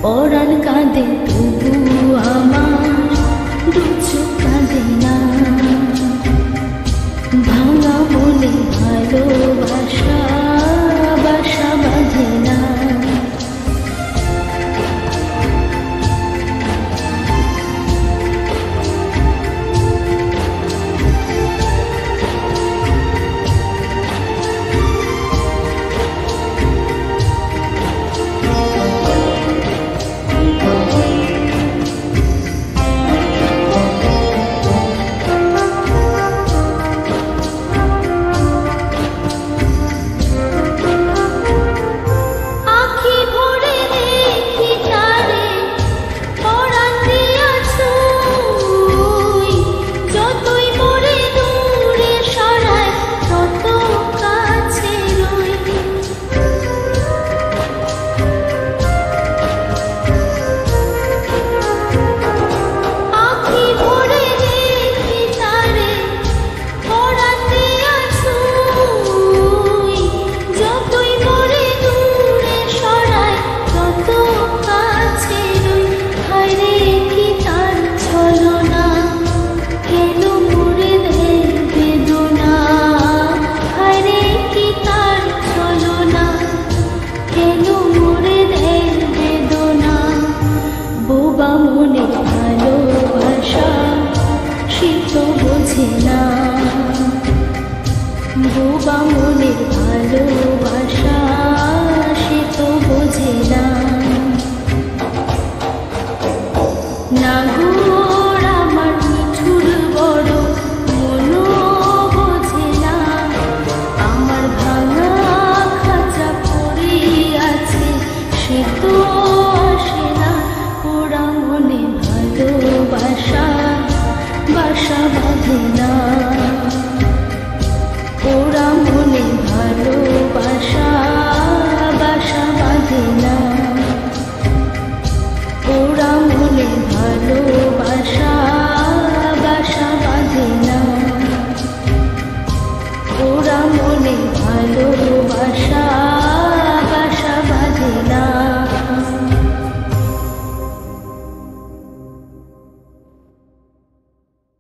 পরাণ কাঁদে তবু আমার দু চোখ কাঁদে না, ভাঙা মনে ভালোবাসা বাসা বাঁধে না। মনের ভালোবাসা সে তো বোঝে না, বোবা মনের ভালোবাসা সে তো বোঝে না। নাগর আমার মিঠুর বড় মনও বোঝে না, আমার ভাঙা খাঁচা পড়ে আছে সে তো আসে না। ওরা মনে ভালোবাসা বাসা বাঁধে না, ওরা মনে ভালোবাসা বাসা বাঁধে না, ওরা মনে ভালোবাসা বাসা বাঁধে না, ওরা মনে ভালোবাসা